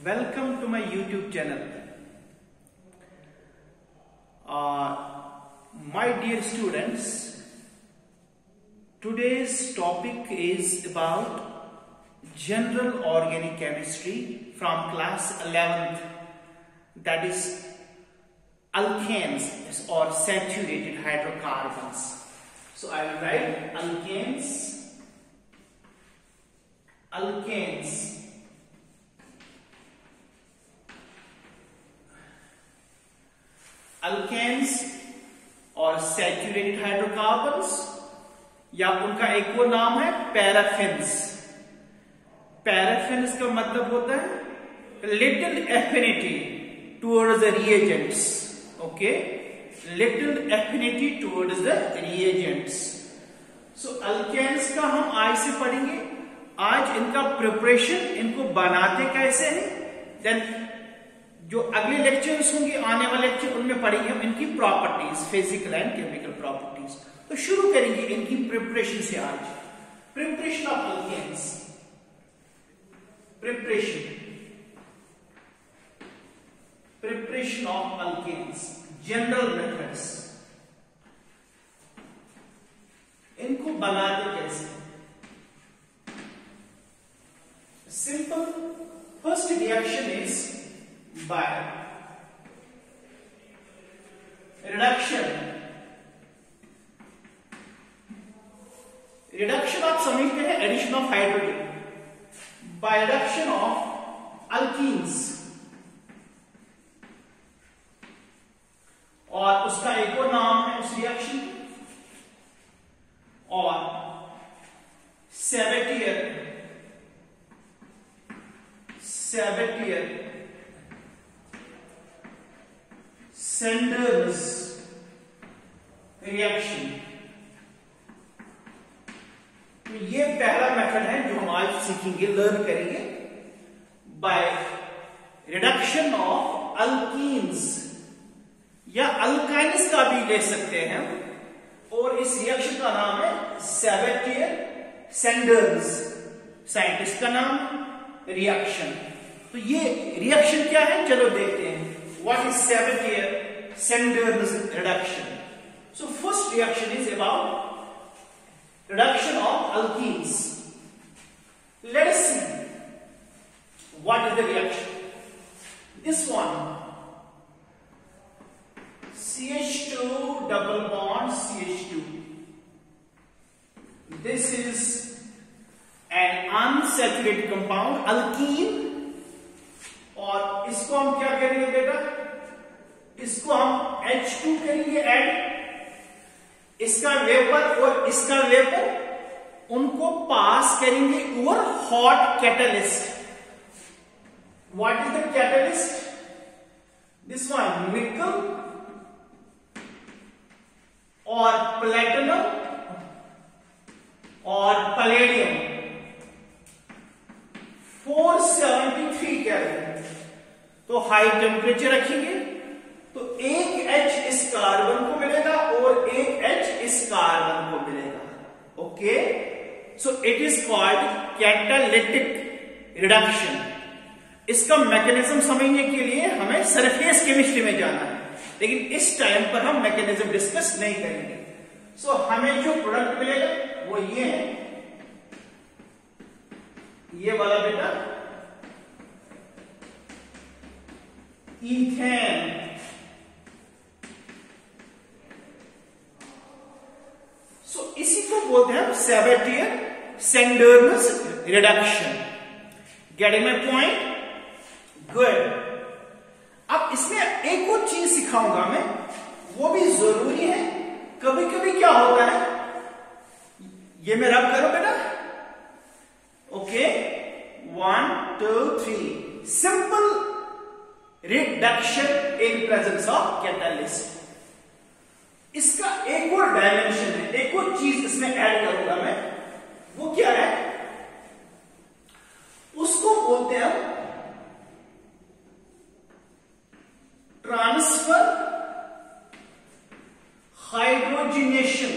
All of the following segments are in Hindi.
Welcome to my YouTube channel. My dear students, today's topic is about general organic chemistry from class 11th, that is alkanes or saturated hydrocarbons. So I will write alkanes, और सैचुरेटेड हाइड्रोकार्बन्स, या उनका एक वो नाम है पैराफिन्स। पैराफिन्स का मतलब होता है little affinity towards the reagents. Okay, little affinity towards the reagents. So alkanes का हम आज से पढ़ेंगे। आज इनका प्रिपरेशन, इनको बनाते कैसे हैं, देन जो अगले लेक्चर्स होंगे, आने वाले लेक्चर, उनमें पढ़ेंगे हम इनकी properties, physical and chemical properties. तो शुरू करेंगे इनकी प्रिपरेशन से आज। Preparation of alkanes, preparation of alkanes, general methods. इनको बनाते कैसे? Simple. First reaction is by reduction आप समझते हैं addition of hydrogen by reduction of alkenes, और उसका एक और नाम है उस रिएक्शन, और Sanders रिएक्शन। तो ये पहला मेथड है जो हम आज सीखेंगे, लर्न करेंगे। बाय रिडक्शन ऑफ अल्कीन्स, या अल्काइन्स का भी ले सकते हैं, और इस रिएक्शन का नाम है सैंडर्स, साइंटिस्ट का नाम, रिएक्शन। तो ये रिएक्शन क्या है, चलो देखते हैं। What is Sanders reduction? So first reaction is about reduction of alkenes. Let us see what is the reaction. This one, CH2 double bond CH2. This is an unsaturated compound, alkene, और इसको हम क्या करेंगे बेटा, इसको हम H2 करेंगे ऐड। इसका वेपर और इसका वेपर, उनको पास करेंगे over hot catalyst. What is the catalyst? This one, निकल और प्लेटिनम और पैलेडियम, 473 केल्विन। तो हाई टेम्परेचर रखेंगे तो एक H इस कार्बन को मिलेगा और एक H इस कार्बन को मिलेगा। Okay, so it is called catalytic reduction. इसका मैकेनिज्म समझने के लिए हमें सरफेस केमिस्ट्री में जाना है, लेकिन इस टाइम पर हम मैकेनिज्म डिस्कस नहीं करेंगे। सो हमें जो प्रोडक्ट मिलेगा वो ये है, ये वाला बेटा, ईथेन। सो इसी को बोलते हैं Sanders reduction. Getting my point? Good. अब इसमें एक और चीज सिखाऊंगा मैं, वो भी जरूरी है। कभी कभी क्या होता है, ये मैं रब करो बेटा। Okay, 1 2 3, simple reduction in presence of catalyst. इसका एक और डायमेंशन है, एक और चीज इसमें ऐड करूंगा मैं। वो क्या है, उसको बोलते हैं ट्रांसफर हाइड्रोजिनेशन।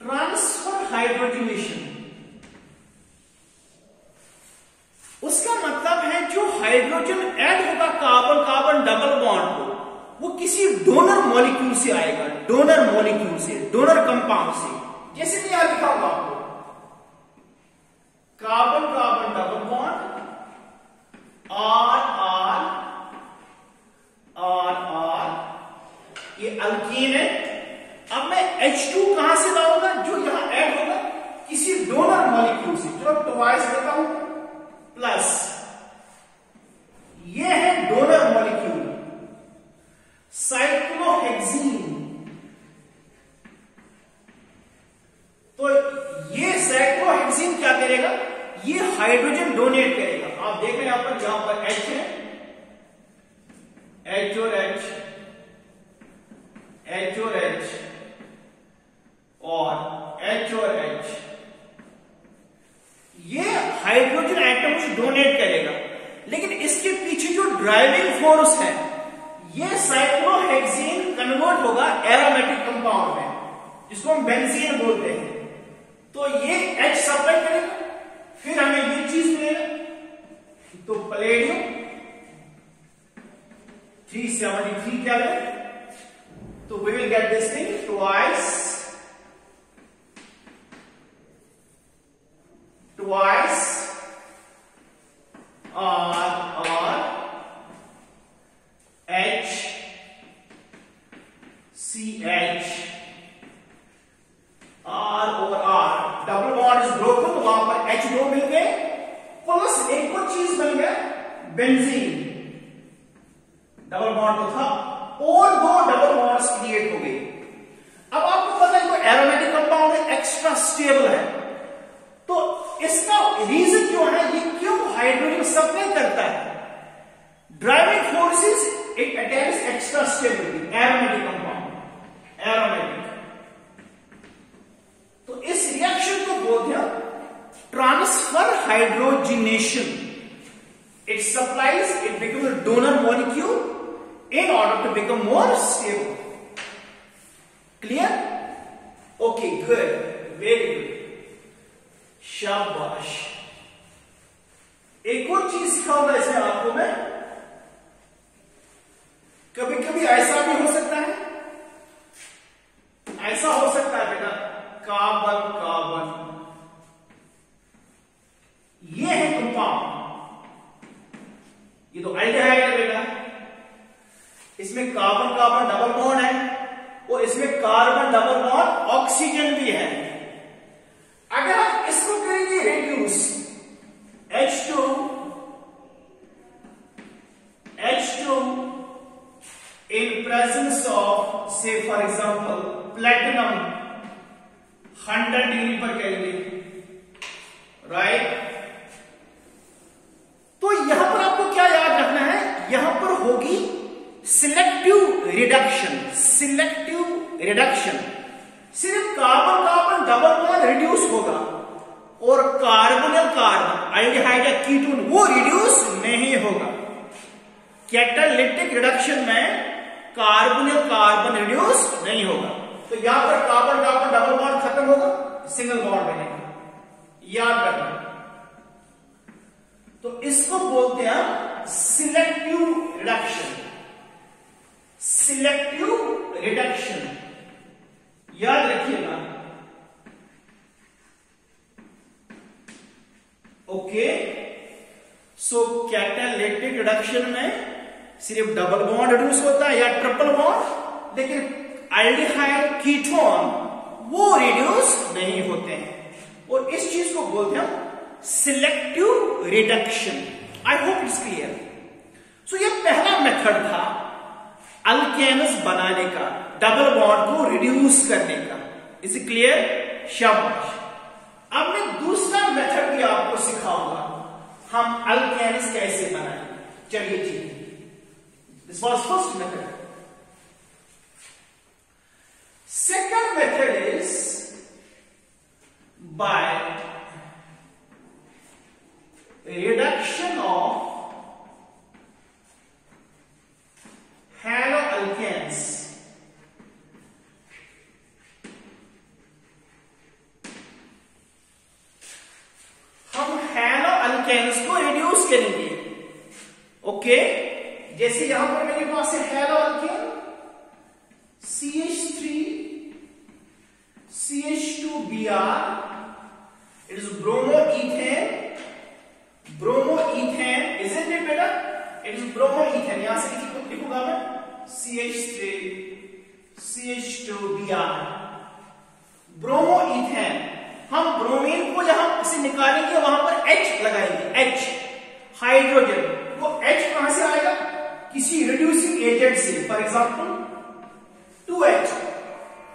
ट्रांसफर हाइड्रोजिनेशन वो किसी डोनर मॉलिक्यूल से आएगा, डोनर मॉलिक्यूल से, डोनर कंपाउंड से। जैसे मैं यहां लिखाऊंगा आपको carbon carbon double bond R, ये अल्कीन है। अब मैं H2 कहां से लाऊंगा? जो यहां ऐड होगा किसी डोनर मॉलिक्यूल से। चलो ट्वाइस देता हूं, प्लस ये है डोनर मॉलिक्यूल साइक्लोहेक्सीन। तो ये साइक्लोहेक्सीन क्या करेगा? ये हाइड्रोजन डोनेट करेगा। आप देख रहे हैं यहां पर H है, H और H, H और H और H और H, ये हाइड्रोजन एटम्स डोनेट करेगा। लेकिन इसके पीछे जो ड्राइविंग फोर्स है, ये साइक्लोहेक्सीन कन्वर्ट होगा एरोमेटिक कंपाउंड में, जिसको हम बेंजीन बोलते हैं। तो ये H सप्लाई करेगा, फिर हमें ये चीज मिलेगा, तो पैलेडियम 373 क्या है? तो we will get this thing twice R H CH R और R, double bond is broken, तो वहां पर H2 मिल गए, प्लस एक और चीज बन गया बेंजीन। डबल बॉन्ड तो था और दो डबल बॉन्ड्स क्रिएट हो गए। अब आपको पता है कोई एरोमेटिक कंपाउंड है, एक्स्ट्रा स्टेबल है, तो इसका रीजन जो है, ये क्यों हाइड्रोजन सप्लाई करता है? Driving forces, it attacks extra stability, aromatic compound, aromatic. तो इस रिएक्शन को बोलते हैं transfer hydrogenation. It supplies, it becomes a donor molecule in order to become more stable. Clear? Okay, good, very good, शाबाश। एक और चीज सिखाऊंगा इसमें आपको मैं। कभी कभी ऐसा भी हो सकता है, ऐसा हो सकता है बेटा, कार्बन कार्बन, ये है कंपाउंड, ये तो एल्डिहाइड है बेटा, इसमें कार्बन कार्बन डबल बॉन्ड है और इसमें कार्बन डबल बॉन्ड ऑक्सीजन भी है। अगर आप इसको करेंगे reduce, H2 in presence of, say for example, platinum 100 degree पर करेंगे, राइट? तो यहां पर आपको क्या याद रखना है? यहां पर होगी सिलेक्टिव रिडक्शन, सिलेक्टिव रिडक्शन। सिर्फ carbon carbon double bond reduce होगा और कार्बोनिल कार्बन एल्डिहाइड या कीटोन वो रिड्यूस नहीं होगा। कैटालिटिक रिडक्शन में कार्बोनिल कार्बन रिड्यूस नहीं होगा। तो यहां पर कार्बन कार्बन डबल बॉन्ड खत्म होगा, सिंगल बॉन्ड बनेगा, याद रखना। तो इसको बोलते हैं सिलेक्टिव रिडक्शन, सिलेक्टिव रिडक्शन, याद रखिएगा। ओके, सो कैटालिटिक रिडक्शन में सिर्फ डबल बॉन्ड रिड्यूस होता है या ट्रिपल बॉन्ड, लेकिन एल्डिहाइड कीटोन वो रिड्यूस नहीं होते हैं, और इस चीज को बोलते हैं selective reduction. I hope it's clear. So ये पहला मेथड था अल्केन्स बनाने का, डबल बॉन्ड को रिड्यूस करने का। Is it clear? शाबाश। अब मैं दूसरा मेथड भी आपको सिखाऊंगा, हम अल्केन्स कैसे बनाएंगे। चलिए ठीक है, this was first method. Second method is by reduction of haloalkanes. हम haloalkanes को रिड्यूस करेंगे। ओके, जैसे यहां पर मेरे पास है haloalkane, CH3CH2Br। ब्रोमो इथेन, हम ब्रोमीन को जहां इसे निकालेंगे वहां पर H लगाएंगे, H हाइड्रोजन। वो H कहां से आएगा? किसी रिड्यूसिंग एजेंट से, for example 2H,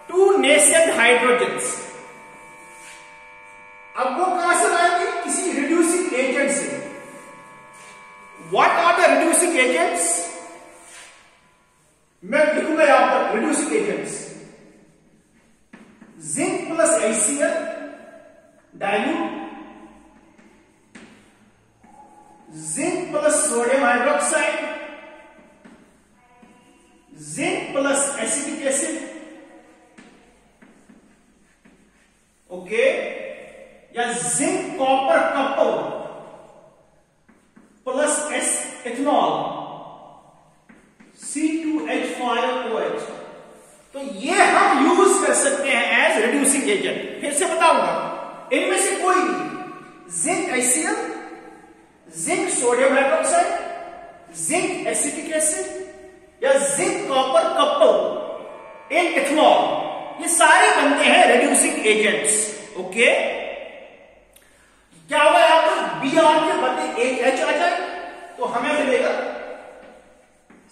2 nascent hydrogens. अब वो कहां से लाएंगे? किसी रिड्यूसिंग एजेंट से। What are the reducing agents? मैं लिखूंगा यहां पर reducing agents. Zinc plus HCl dilute, zinc plus sodium hydroxide, zinc plus acetic acid, okay, या zinc copper couple plus ethanol C2H5OH। तो ये हम यूज कर सकते हैं एज रिड्यूसिंग एजेंट। फिर से बताऊंगा, इनमें से कोई भी zinc HCl, zinc sodium hydroxide, zinc acetic acid या zinc copper couple in ethanol, ये सारे बनते हैं रिड्यूसिंग एजेंट्स। ओके, क्या होगा? यहां पर Br के बदले एक H आ जाए तो हमें मिलेगा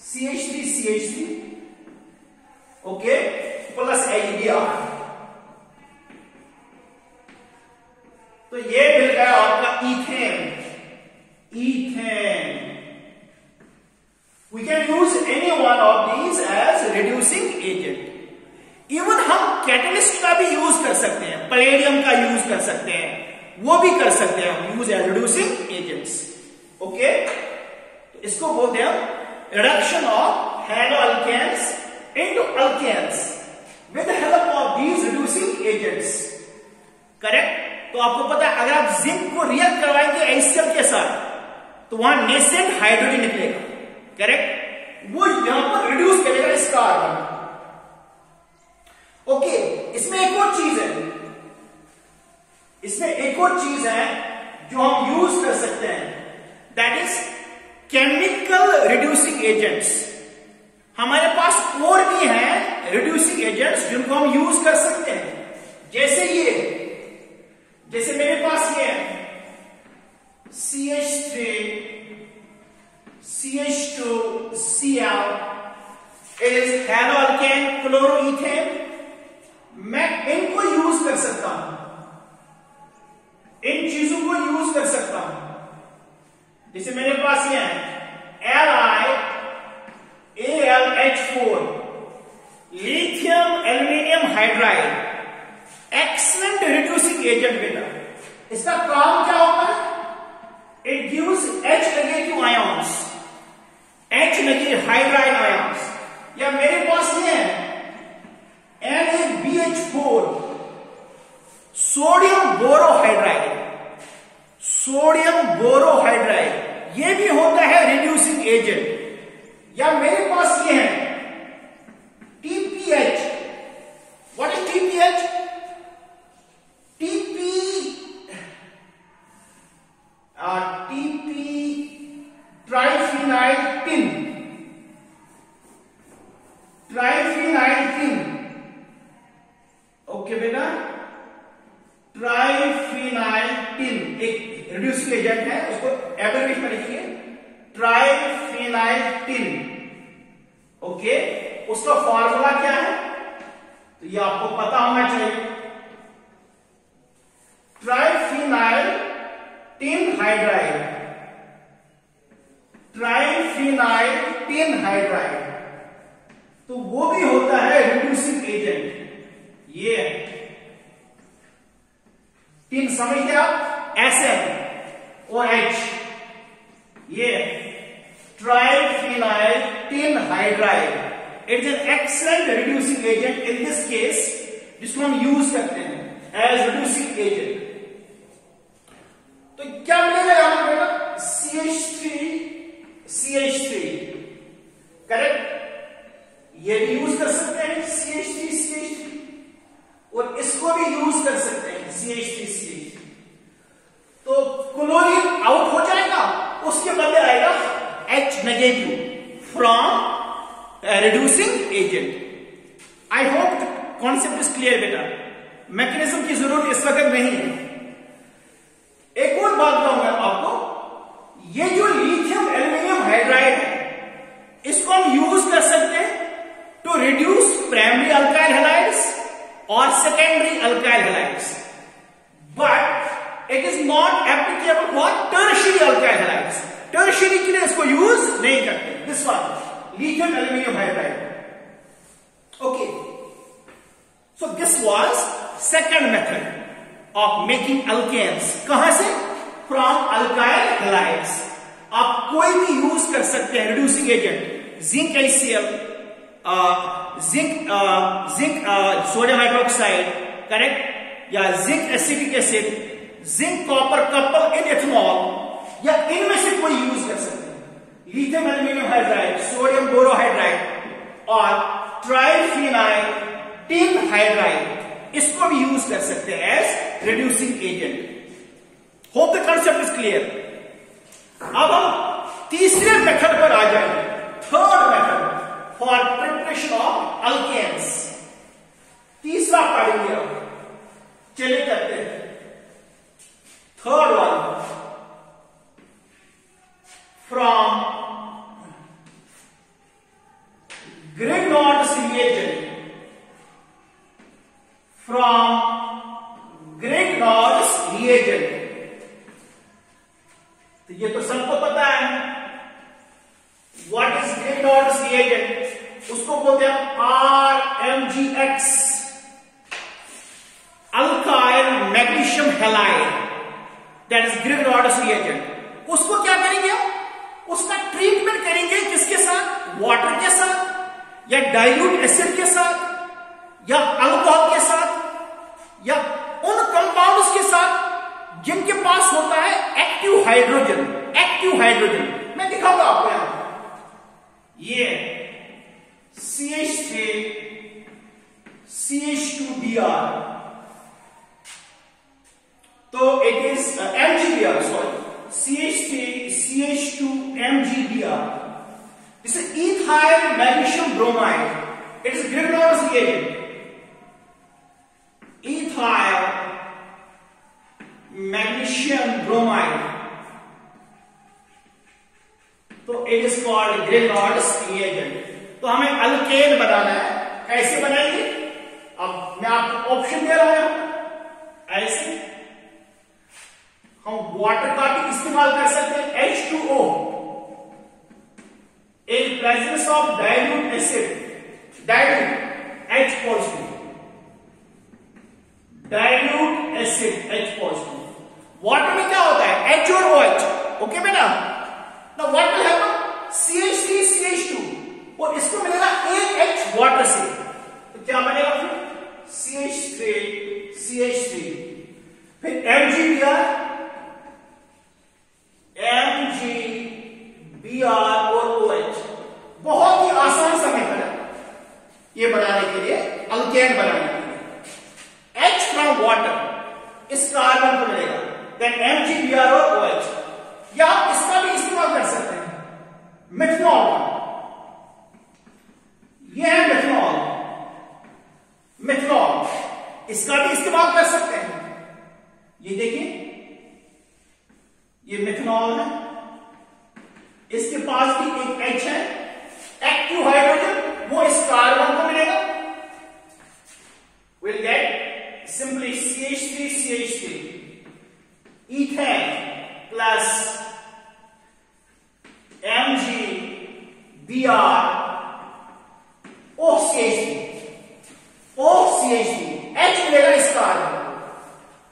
CH3CH3, ओके, प्लस HBr। तो ये मिल गया आपका ethane. Ethane, we can use any one of these as reducing agent. Even हम कैटलिस्ट का भी यूज कर सकते हैं, पैलेडियम का यूज कर सकते हैं, वो भी कर सकते हैं हम use as reducing agents. Okay, तो इसको बोलते हैं reduction of haloalkanes into alkanes with help of these reducing agents. Correct? तो आपको पता है, अगर आप जिंक को रिएक्ट करवाएंगे HCl के साथ तो वहां नेसेंट हाइड्रोजन निकलेगा। करेक्ट? वो यहां पर रिड्यूस करेगा इस कार्बन। ओके, इसमें एक और चीज है, इसमें एक और चीज है जो हम यूज कर सकते हैं, that is chemical reducing agents. हमारे पास और भी हैं रिड्यूसिंग एजेंट्स जिनको हम यूज कर सकते हैं। जैसे ये, जैसे मेरे पास ये है CH3CH2Cl, इट इज हैलोअल्केन क्लोरोइथेन। मैं इनको यूज कर सकता हूं, इन चीजों को यूज कर सकता हूं। जैसे मेरे पास ये है LiAlH4, lithium aluminium hydride, excellent reducing agent बेटा। इसका काम क्या होता है? It gives H negative ions, H negative hydride ions. या मेरे पास ये है NaBH4, sodium borohydride, sodium borohydride, ये भी होता है रिड्यूसिंग एजेंट। या मेरे पास ये है TPH। What is TPH? TP triphenyl tin, triphenyl tin. Okay बेटा, ट्राइफिनाइल टिन एक रिड्यूसिंग एजेंट है, उसको एब्रिविएशन में लिखिए ट्राइफिनाइल टिन। ओके, उसका फॉर्मूला क्या है? तो ये आपको पता होना चाहिए। Triphenyl tin hydride, triphenyl tin hydride, तो वो भी होता है रिड्यूसिंग एजेंट। ये टिन समझते आप, SnOH, ये triphenyl tin hydride. It is an excellent reducing agent in this case, जिसको हम यूज करते हैं एज रिड्यूसिंग एजेंट। तो क्या मिलेगा यहां पर? CH3CH3, correct? ये भी यूज कर सकते हैं CH3CH3, और इसको भी यूज कर सकते हैं CH3CH3। तो क्लोरीन आउट हो जाएगा, उसके बदले आएगा H negative from reducing agent. I hope concept is clear बेटा, मैकेनिज्म की जरूरत इस वक्त नहीं है। एक और बात कहूंगा आपको, ये जो लिथियम एल्यूमिनियम हाइड्राइड है इसको हम यूज कर सकते हैं to reduce primary alkyl halides और secondary alkyl halides, but it is not applicable for tertiary alkyl halides. Tertiary के लिए इसको यूज नहीं करते। This one lithium aluminium hydride. Okay, so this was second method of making alkanes. कहां से? From alkyl halides. आप कोई भी यूज कर सकते हैं reducing agent, zinc HCl, zinc sodium hydroxide, correct, या zinc acetic acid, zinc copper couple in ethanol, या इनमें से कोई यूज कर सकते हैं। Lithium aluminium hydride, sodium borohydride और ट्राइफिनाइल टिन हाइड्राइड, इसको भी यूज कर सकते हैं as reducing agent. Hope the concept is clear. अब हम तीसरे मेथड पर आ जाएंगे, third method for preparation of alkanes. तीसरा पढ़ेंगे अब, चलिए करते हैं third one, from Grignard's reagent, from Grignard's reagent। तो ये तो सबको पता है व्हाट इज Grignard's reagent। उसको बोलते हैं RMgX, alkyl magnesium halide, that is Grignard's reagent। उसको क्या करेंगे हम? उसका ट्रीटमेंट करेंगे किसके साथ? वाटर के साथ, या डाइल्यूट एसिड के साथ, या अल्कोहल के साथ, या उन कंपाउंड्स के साथ जिनके पास होता है एक्टिव हाइड्रोजन। एक्टिव हाइड्रोजन मैं दिखाऊंगा आपको यहां, ये CH3 CH2Br, तो it is MgBr, sorry, CH3 CH2MgBr। This is ethyl magnesium bromide. It is Grignard's reagent. Ethyl magnesium bromide. तो it is called Grignard's reagent. तो हमें अल्केन बनाना है। कैसे बनाएंगे? अब मैं आपको ऑप्शन दे रहा हूं। ऐसे हम वाटर का भी इस्तेमाल कर सकते हैं, H2O, in presence of dilute acid, dilute H positive, dilute acid H positive। Water में क्या होता है? H और OH। ओके बेटा, now what will happen? CH3 CH2, और इसको मिलेगा एक H वाटर से, तो क्या बनेगा फिर? CH3 CH3, फिर MgBr और OH। बहुत ही आसान सा मेथड है ये बनाने के लिए, अल्केन बनाने के लिए। H फ्रॉम वाटर, इस कार्बन को मिलेगा, देन MgBr और OH। या आप इसका भी इस्तेमाल कर सकते हैं, मिथनॉल। ये है मिथनॉल, मिथनॉल, इसका भी इस्तेमाल कर सकते हैं। ये देखिए, ये मिथनॉल है, इसके पास भी एक H है, एक्टिव हाइड्रोजन, वो इस कार्बन को मिलेगा। Will get simply CH3 CH3, ethane plus MgBr OCH3, OCH3, H मिलेगा इस कार्बन।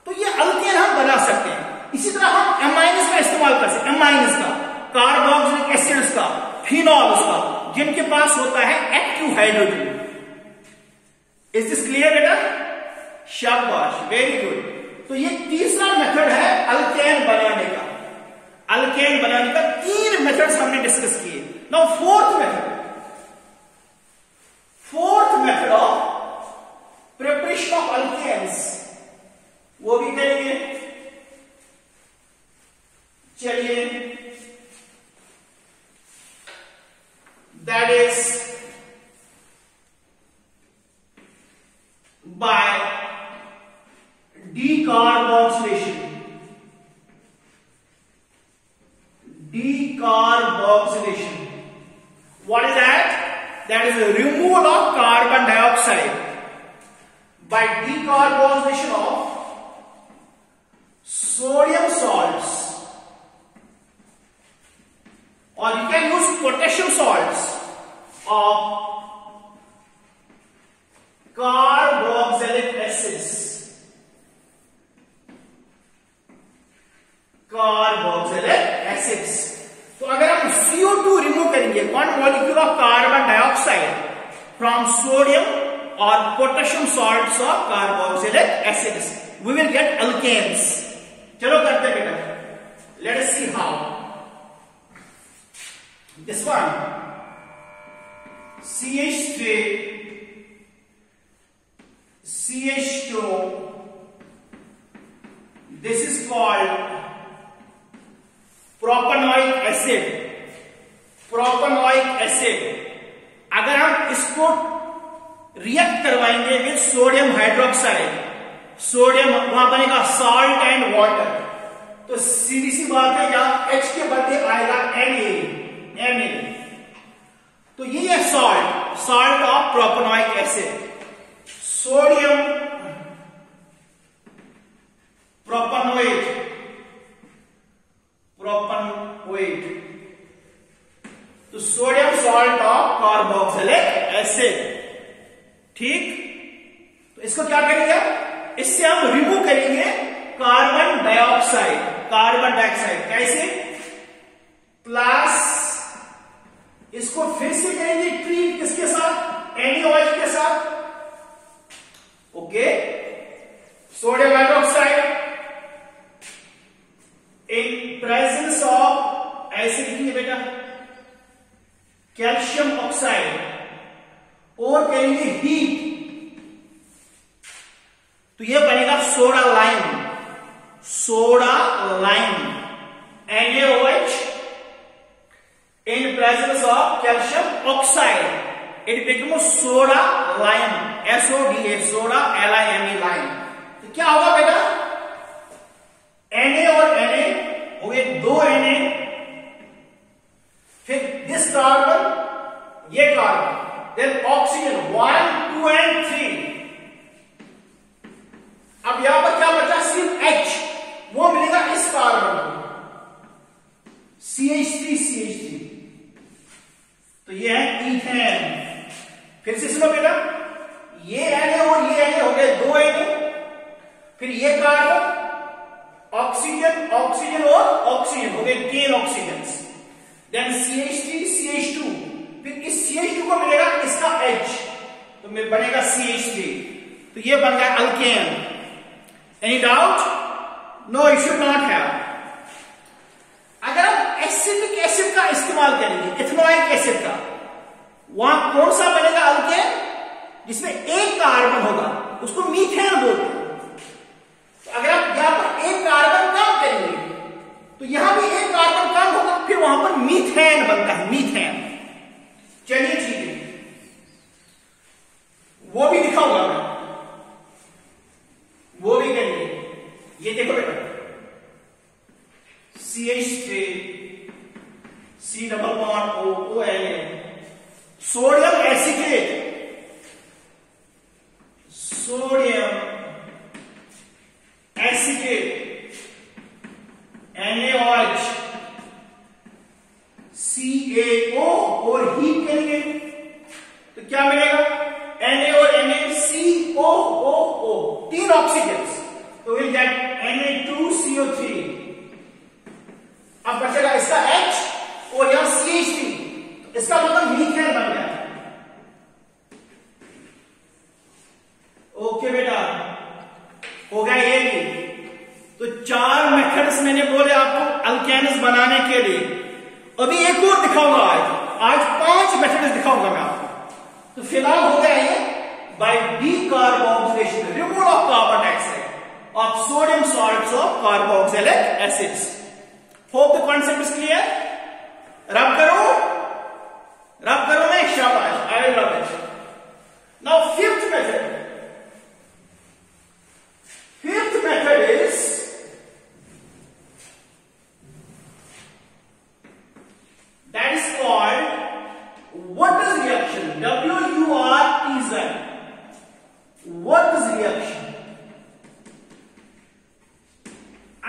तो ये अल्केन हम बना सकते हैं। इसी तरह हम एमाइन्स का इस्तेमाल कर सकते हैं, एमाइन्स का, कार्बोक्सिलिक एसिड्स का, फिनॉल्स का, जिनके पास होता है active hydrogen. Is this clear बेटा? शाबाश, वेरी गुड। तो ये तीसरा मेथड है अल्केन बनाने का। अल्केन बनाने का 3 मेथड्स हमने डिस्कस किए। Now fourth method of preparation of alkanes, वो भी करेंगे। चलिए, that is by decarboxylation. Decarboxylation. What is that? That is the removal of carbon dioxide by decarboxylation of sodium salts, or you can use potassium salts of carboxylic acids. Carboxylic acids. तो अगर हम CO2 रिमूव करेंगे, one molecule of carbon dioxide from sodium और potassium salts of carboxylic acids, we will get alkanes. चलो करते हैं बेटा. Let us see how. This one CH3 CH2, this is called propanoic acid. Propanoic acid अगर हम इसको रिएक्ट करवाएंगे विद सोडियम हाइड्रोक्साइड, सोडियम वहां बनेगा सॉल्ट एंड वाटर. तो सीधी सी बात है, यहां H के बदले आएगा Na. तो ये है salt of propanoic acid. Sodium propanoate, तो sodium salt of carboxylic acid. ठीक. तो इसको क्या करेंगे, इससे हम रिमूव करेंगे कार्बन डाइऑक्साइड. कैसे? प्लस इसको फिर से करेंगे ट्रीट किसके साथ? NaOH के साथ. Okay. Sodium hydroxide in presence of acid लिखेंगे बेटा कैल्शियम ऑक्साइड, और करेंगे हीट, तो यह बनेगा soda lime. NaOH in presence of calcium oxide, it becomes soda lime. SODA, soda LIME, lime. तो क्या होगा बेटा? Na और Na हो गए 2 Na, फिर दिस कार्बन, ये कार्बन, देन ऑक्सीजन 1 2 and 3. अब यहां पर क्या बचा? सिर्फ H, वो मिलेगा इस कार्बन को, CH3. तो ये है ईथेन. फिर से सुनो बेटा, ये Na और ये Na हो गए 2 Na, फिर ये कार्बन, ऑक्सीजन और ऑक्सीजन हो गए 3 ऑक्सीजन, देन CH3 CH2, फिर इस CH2 को मिलेगा इसका H, तो बनेगा CH3. तो ये बन गया alkane. Any doubt? No, you should not have. अगर हम एसिटिक एसिड का इस्तेमाल करेंगे, इथेनोइक एसिड का, वहां कौन सा बनेगा अल्केन? जिसमें एक कार्बन होगा, उसको मीथेन बोलते हैं. अगर आप यहां पर एक कार्बन कम करेंगे तो यहां भी एक कार्बन कम होगा, फिर वहां पर मीथेन बनता है, मीथेन. चलिए ठीक है, वो भी दिखाऊंगा मैं, वो भी करेंगे. ये देखो बेटा, CH3 C double bond ONA, sodium acetate, NaOH, CaO, और हीट करेंगे तो क्या मिलेगा? Na और Na, COOO, 3 ऑक्सीजन, तो विल गेट Na2CO3. अब बचेगा इसका H और यहां CH3, तो इसका मतलब मीथेन बन गया. ओके बेटा, हो गया ये भी. तो 4 मेथड्स मैंने बोले आपको अल्केन्स बनाने के लिए. अभी एक और दिखाऊंगा, आज 5 मेथड्स दिखाऊंगा मैं आपको. तो फिलहाल हो गया ये by decarboxylation, removal of carbon dioxide of sodium salts of carboxylic acids. Hope the concept is clear. Rub करो मैं, शाबाश, I will rub it. Now fifth method, reaction?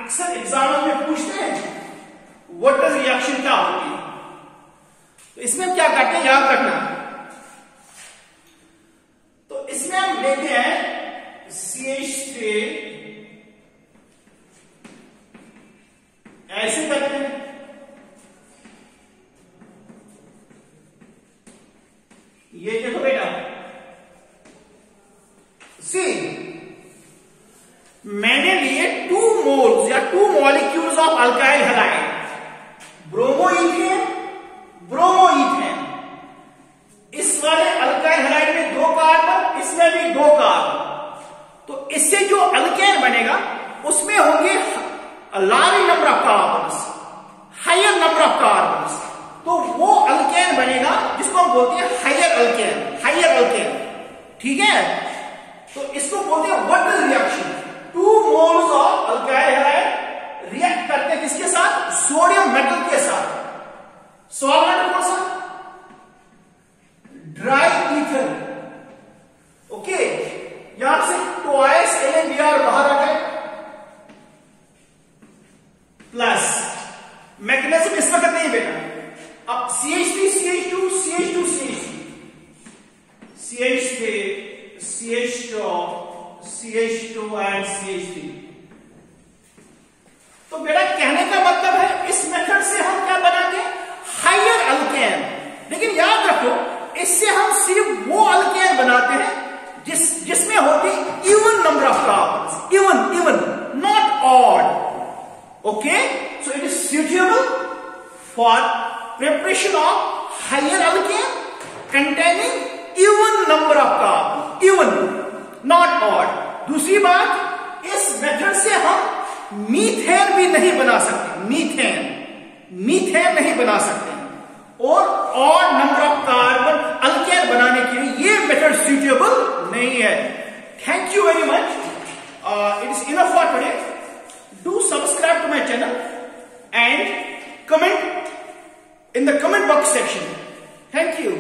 अक्सर एग्जाम में पूछते हैं व्हाट इज रिएक्शन, क्या होती है। तो इसमें क्या करते हैं, याद रखना। तो इसमें हम लेते हैं CH3, ऐसे करते हैं, ये देखो बेटा, सी मैंने लिए 2 मोल्स या 2 molecules of alkyl halide, bromoethane, bromoethane. इस वाले अल्काइल हैलाइड में 2 कार्बन, इसमें भी 2 कार्बन। तो इससे जो अल्केन बनेगा उसमें होंगे large number of carbons, higher number of carbons. तो वो अल्केन बनेगा जिसको हम बोलते हैं हायर अल्केन, हायर अल्केन। ठीक है, तो इसको बोलते हैं what is reaction. 2 moles of alkyl halide react करते हैं किसके साथ, सोडियम मेटल के साथ। सॉल्वेंट कौन सा, ड्राई ईथर। ओके, यहां से ट्वाइस NaBr बाहर आ गए, प्लस मैग्नीशियम इस वक्त नहीं बेटा। अब CH3 CH2 CH2 CH3 CH2 CH2 and CH3। तो बेटा कहने का मतलब है इस मेथड से हम क्या बनाते हैं, हायर अल्केन। लेकिन याद रखो इससे हम सिर्फ वो अल्केन बनाते हैं जिसमें होती even number of carbons, even, not odd. Okay, so it is suitable for preparation of higher alkane containing even number of carbon, even, not odd. दूसरी बात, इस मेथड से हम मीथेन भी नहीं बना सकते, मीथेन नहीं बना सकते। और odd number of carbon alkane बनाने के लिए ये मेथड सुटेबल नहीं है। Thank you very much, it is enough for today. Do subscribe to my channel and comment in the comment box section. Thank you.